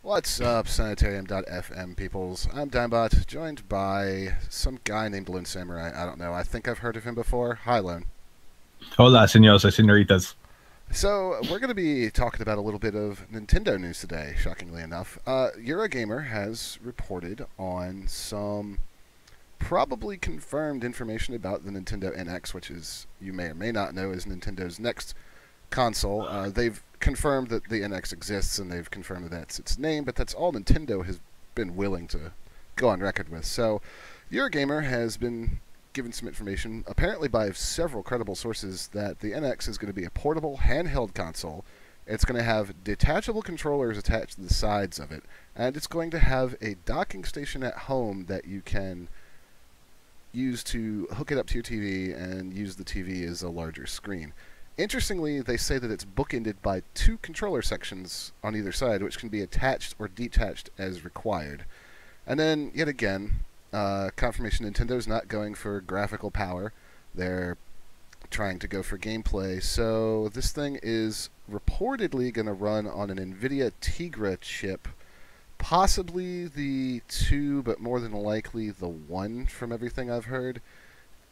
What's up, Sanitarium.fm peoples? I'm Dimebot, joined by some guy named Lone Samurai. I don't know, I think I've heard of him before. Hi, Lone. Hola, señores y señoritas. So, we're going to be talking about a little bit of Nintendo news today, shockingly enough. Eurogamer has reported on some probably confirmed information about the Nintendo NX, which is, you may or may not know, is Nintendo's next console. They've confirmed that the NX exists, and they've confirmed that that's its name, but that's all Nintendo has been willing to go on record with. So, Eurogamer has been given some information, apparently by several credible sources, that the NX is going to be a portable, handheld console. It's going to have detachable controllers attached to the sides of it, and it's going to have a docking station at home that you can use to hook it up to your TV and use the TV as a larger screen. Interestingly, they say that it's bookended by two controller sections on either side, which can be attached or detached as required. And then, yet again, confirmation Nintendo's not going for graphical power. They're trying to go for gameplay. So this thing is reportedly going to run on an NVIDIA Tegra chip, possibly the 2, but more than likely the 1 from everything I've heard.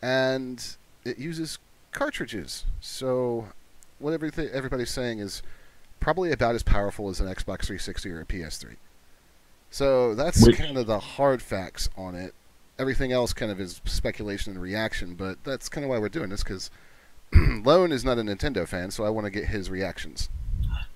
And it uses cartridges. So what everybody's saying is probably about as powerful as an Xbox 360 or a PS3. So that's kind of the hard facts on it. Everything else kind of is speculation and reaction, but that's kind of why we're doing this, because Lone is not a Nintendo fan, so I want to get his reactions.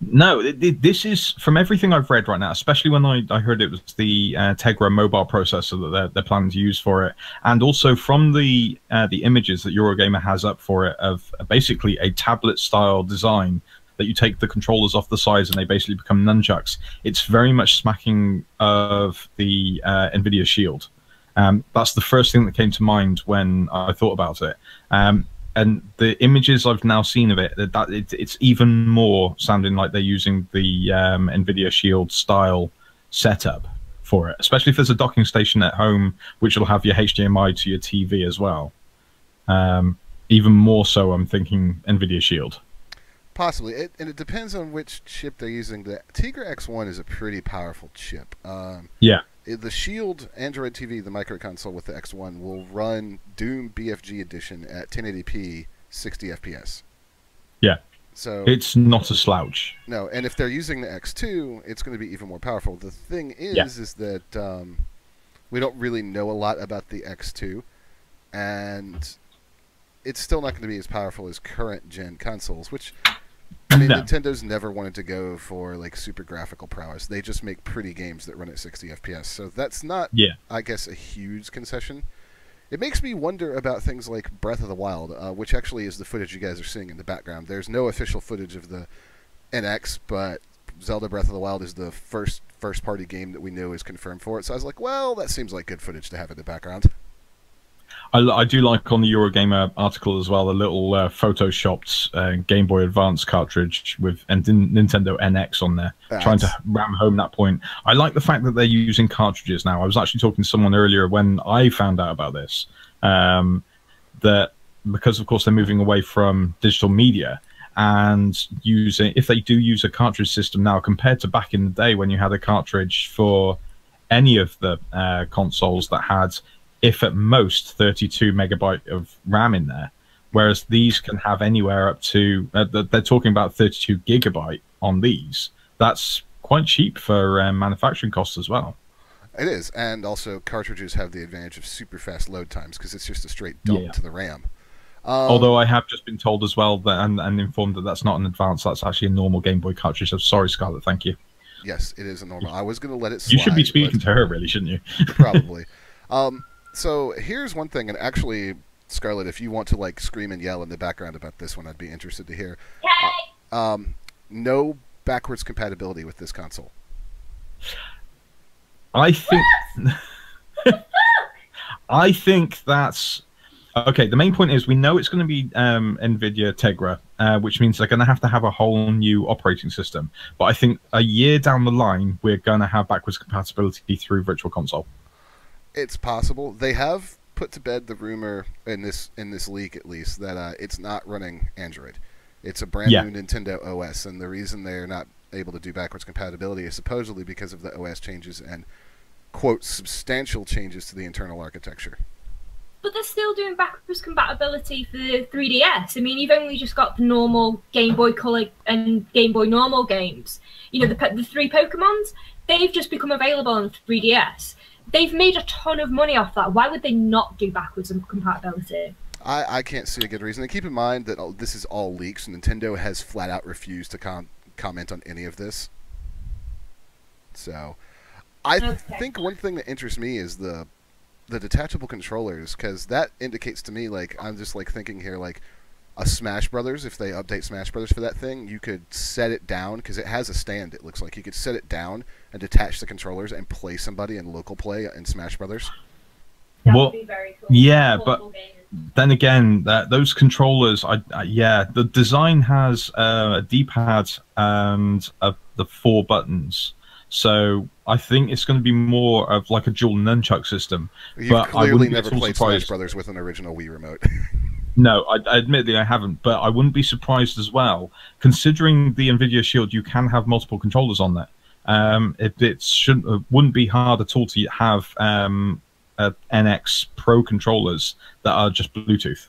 No, this is, from everything I've read right now, especially when I heard it was the Tegra mobile processor that they're planning to use for it, and also from the images that Eurogamer has up for it of basically a tablet-style design that you take the controllers off the sides and they basically become nunchucks. It's very much smacking of the NVIDIA Shield. That's the first thing that came to mind when I thought about it. And the images I've now seen of it, it's even more sounding like they're using the NVIDIA Shield style setup for it, especially if there's a docking station at home, which will have your HDMI to your TV as well. Even more so, I'm thinking NVIDIA Shield. Possibly, and it depends on which chip they're using. The Tegra X1 is a pretty powerful chip. Yeah. The Shield Android TV, the micro console with the X1, will run Doom BFG Edition at 1080p, 60 FPS. Yeah. So it's not a slouch. No, and if they're using the X2, it's going to be even more powerful. The thing is that we don't really know a lot about the X2, and it's still not going to be as powerful as current gen consoles, which, I mean, Nintendo's never wanted to go for like super graphical prowess. They just make pretty games that run at 60 FPS. So that's not, I guess, a huge concession. It makes me wonder about things like Breath of the Wild, which actually is the footage you guys are seeing in the background. There's no official footage of the NX, but Zelda Breath of the Wild is the first-party game that we know is confirmed for it. So I was like, well, that seems like good footage to have in the background. I do like on the Eurogamer article as well the little photoshopped Game Boy Advance cartridge with Nintendo NX on there, trying to ram home that point. I like the fact that they're using cartridges now. I was actually talking to someone earlier when I found out about this, that because of course they're moving away from digital media and using, if they do use a cartridge system now compared to back in the day when you had a cartridge for any of the consoles that had, if at most, 32 megabyte of RAM in there, whereas these can have anywhere up to, they're talking about 32 gigabyte on these. That's quite cheap for manufacturing costs as well. It is, and also cartridges have the advantage of super fast load times because it's just a straight dump to the RAM. Although I have just been told as well that, and informed that that's not an advance, that's actually a normal Game Boy cartridge. So sorry, Scarlet, thank you. Yes, it is a normal. I was going to let it slide. You should be speaking to her, really, shouldn't you? Probably. So here's one thing, and actually, Scarlet, if you want to like scream and yell in the background about this one, I'd be interested to hear. No backwards compatibility with this console. I think. I think that's okay. The main point is we know it's going to be NVIDIA Tegra, which means they're going to have a whole new operating system. But I think a year down the line, we're going to have backwards compatibility through Virtual Console. It's possible. They have put to bed the rumor in this leak, at least, that it's not running Android. It's a brand new Nintendo OS, and the reason they're not able to do backwards compatibility is supposedly because of the OS changes and, quote, substantial changes to the internal architecture. But they're still doing backwards compatibility for the 3DS. I mean, you've only just got the normal Game Boy Color and Game Boy Normal games. You know, the three Pokemons, they've just become available on 3DS. They've made a ton of money off that. Why would they not do backwards compatibility? I can't see a good reason. And keep in mind that this is all leaks. Nintendo has flat out refused to comment on any of this. So, I think one thing that interests me is the detachable controllers, because that indicates to me, like, I'm just like thinking here, like a Smash Brothers. If they update Smash Brothers for that thing, you could set it down because it has a stand. It looks like you could set it down and detach the controllers and play somebody in local play in Smash Brothers. That would be very cool. Yeah, but then again, those controllers, yeah, the design has a D-pad and the 4 buttons. So I think it's going to be more of like a dual nunchuck system. You've clearly never played Smash Brothers with an original Wii remote. No, I admittedly I haven't, but I wouldn't be surprised as well, considering the NVIDIA Shield. You can have multiple controllers on there. It wouldn't be hard at all to have NX Pro controllers that are just Bluetooth.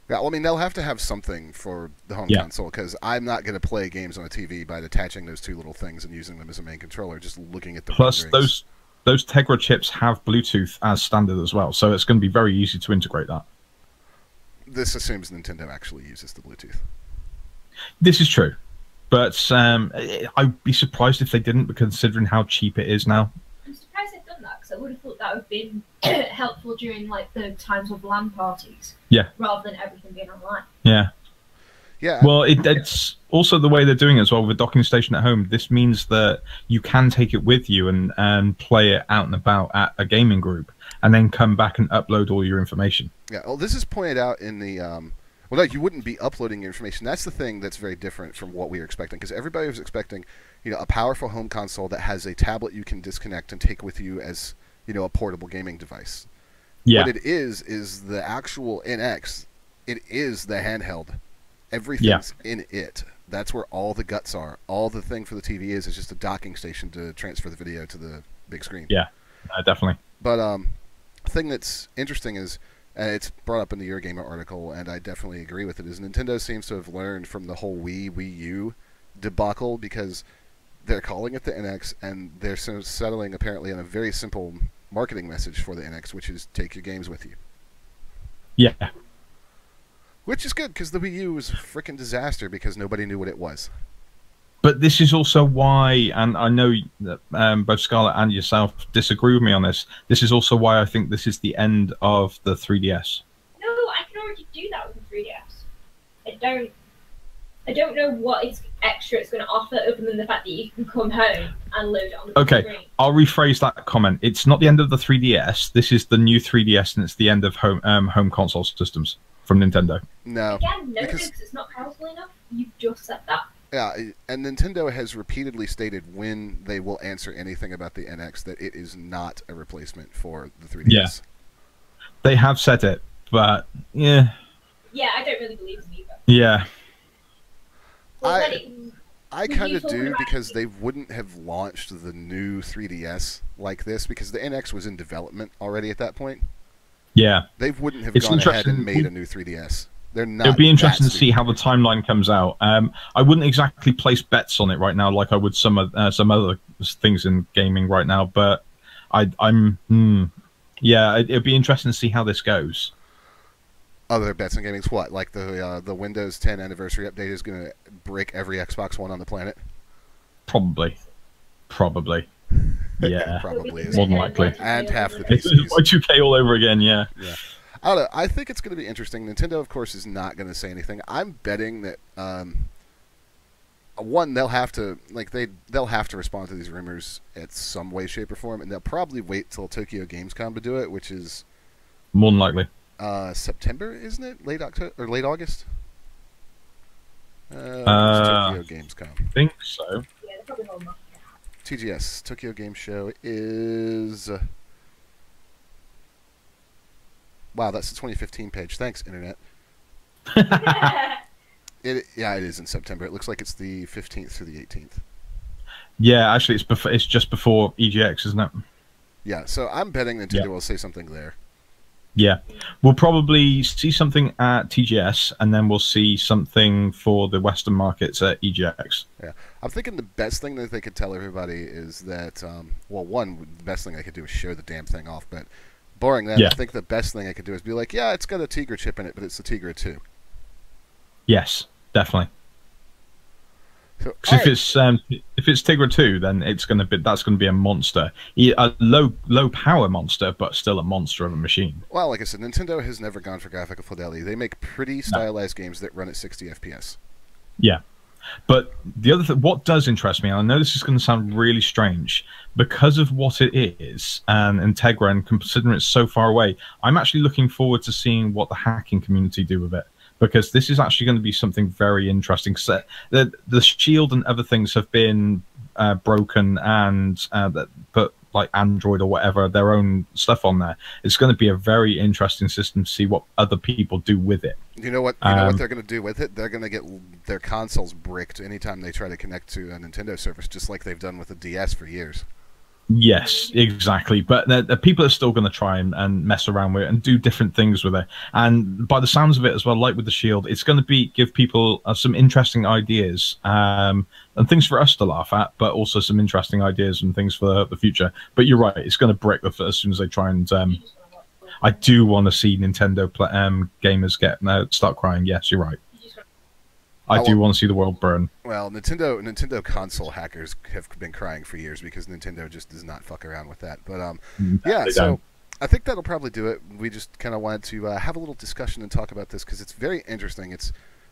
Yeah, well, I mean, they'll have to have something for the home console, because I'm not going to play games on a TV by detaching those two little things and using them as a main controller, just looking at the Plus, those Tegra chips have Bluetooth as standard as well, so it's going to be very easy to integrate that. This assumes Nintendo actually uses the Bluetooth. This is true, but I'd be surprised if they didn't, considering how cheap it is now. I'm surprised they've done that, because I would have thought that would have been helpful during like the times of LAN parties. Yeah. Rather than everything being online. Yeah. Yeah. Well, it's also the way they're doing it as well with a docking station at home. This means that you can take it with you and play it out and about at a gaming group, and then come back and upload all your information. Yeah. Well, this is pointed out in the. Well, no, you wouldn't be uploading your information. That's the thing that's very different from what we were expecting, because everybody was expecting, you know, a powerful home console that has a tablet you can disconnect and take with you as, you know, a portable gaming device. Yeah. What it is the actual NX. It is the handheld. Everything's in it. That's where all the guts are. All the thing for the TV is just a docking station to transfer the video to the big screen. Yeah, definitely. But the thing that's interesting is, and it's brought up in the Eurogamer article, and I definitely agree with it, is Nintendo seems to have learned from the whole Wii U debacle, because they're calling it the NX, and they're settling apparently on a very simple marketing message for the NX, which is take your games with you. Yeah. Which is good, because the Wii U was a freaking disaster because nobody knew what it was. But this is also why, and I know that both Scarlett and yourself disagree with me on this, this is also why I think this is the end of the 3DS. No, I can already do that with the 3DS. I don't know what extra it's going to offer, other than the fact that you can come home and load it on the screen. Okay, I'll rephrase that comment. It's not the end of the 3DS. This is the new 3DS, and it's the end of home console systems from Nintendo. No. Again, no, because it's not powerful enough. You've just said that. Yeah, and Nintendo has repeatedly stated when they will answer anything about the NX that it is not a replacement for the 3DS. Yeah. They have said it, but yeah. Yeah, I don't really believe them either. Yeah. Well, I kind of do, because they wouldn't have launched the new 3DS like this, because the NX was in development already at that point. Yeah. They wouldn't have gone ahead and made a new 3DS. They're not. It'll be interesting to see how the timeline comes out. I wouldn't exactly place bets on it right now, like I would some other things in gaming right now. But yeah, it'd be interesting to see how this goes. Other bets in gaming's what? Like the Windows 10 anniversary update is going to break every Xbox One on the planet? Probably. Yeah. Probably is. More than likely. And half the It's PCs. Y2K all over again, yeah. Yeah. I don't know. I think it's going to be interesting. Nintendo, of course, is not going to say anything. I'm betting that one, they'll have to respond to these rumors in some way, shape, or form, and they'll probably wait till Tokyo Gamescom to do it, which is more than likely September, isn't it? Late October or late August? Tokyo Gamescom. I think so. Yeah, they're probably holding off. TGS Tokyo Game Show is. Wow, that's the 2015 page. Thanks, Internet. Yeah, it is in September. It looks like it's the 15th through the 18th. Yeah, actually, it's just before EGX, isn't it? Yeah, so I'm betting Nintendo will say something there. Yeah, we'll probably see something at TGS, and then we'll see something for the Western markets at EGX. Yeah, I'm thinking the best thing that they could tell everybody is that, well, one, the best thing they could do is show the damn thing off, but barring that, I think the best thing I could do is be like, yeah, it's got a Tegra chip in it, but it's the Tegra 2. Yes, definitely. So, Because if it's Tegra 2, then that's going to be a monster, a low power monster, but still a monster of a machine. Well, like I said, Nintendo has never gone for graphical fidelity. They make pretty stylized games that run at 60 FPS. Yeah, but the other thing, what does interest me, and I know this is going to sound really strange, because of what it is and Tegra, and considering it's so far away, I'm actually looking forward to seeing what the hacking community do with it. Because this is actually going to be something very interesting. So the Shield and other things have been broken, and put like Android or whatever their own stuff on there. It's going to be a very interesting system to see what other people do with it. You know what? You know what they're going to do with it? They're going to get their consoles bricked anytime they try to connect to a Nintendo service, just like they've done with the DS for years. Yes, exactly. But the people are still going to try and mess around with it and do different things with it. And by the sounds of it as well, like with the Shield, it's going to give people some interesting ideas and things for us to laugh at, but also some interesting ideas and things for the future. But you're right, it's going to break as soon as they try and. I do want to see Nintendo gamers start crying. Yes, you're right. I do want to see the world burn. Well, Nintendo console hackers have been crying for years because Nintendo just does not fuck around with that. But yeah, so I think that'll probably do it. We just kind of wanted to have a little discussion and talk about this because it's very interesting. It's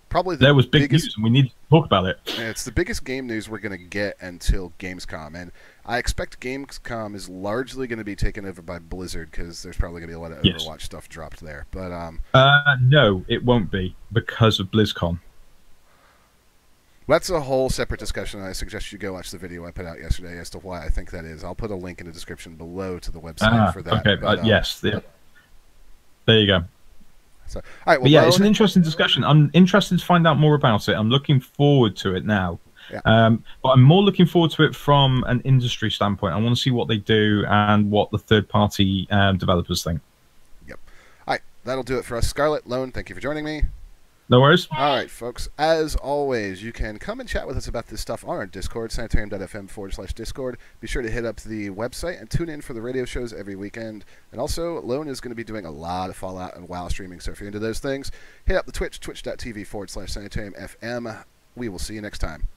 probably there was big news, and we need to talk about it. It's the biggest game news we're going to get until Gamescom, and I expect Gamescom is largely going to be taken over by Blizzard because there's probably going to be a lot of Overwatch stuff dropped there. But no, it won't be because of BlizzCon. That's a whole separate discussion. I suggest you go watch the video I put out yesterday as to why I think that is. I'll put a link in the description below to the website for that. Okay, but, yes. There you go. So, all right, well, but yeah, it's an interesting discussion. I'm interested to find out more about it. I'm looking forward to it now. Yeah. But I'm more looking forward to it from an industry standpoint. I want to see what they do and what the third-party developers think. Yep. All right, that'll do it for us. Scarlet, Lone, thank you for joining me. No worries. All right, folks. As always, you can come and chat with us about this stuff on our Discord, sanitarium.fm/Discord. Be sure to hit up the website and tune in for the radio shows every weekend. And also, Lone is going to be doing a lot of Fallout and WoW streaming, so if you're into those things, hit up the Twitch, twitch.tv/sanitariumfm. We will see you next time.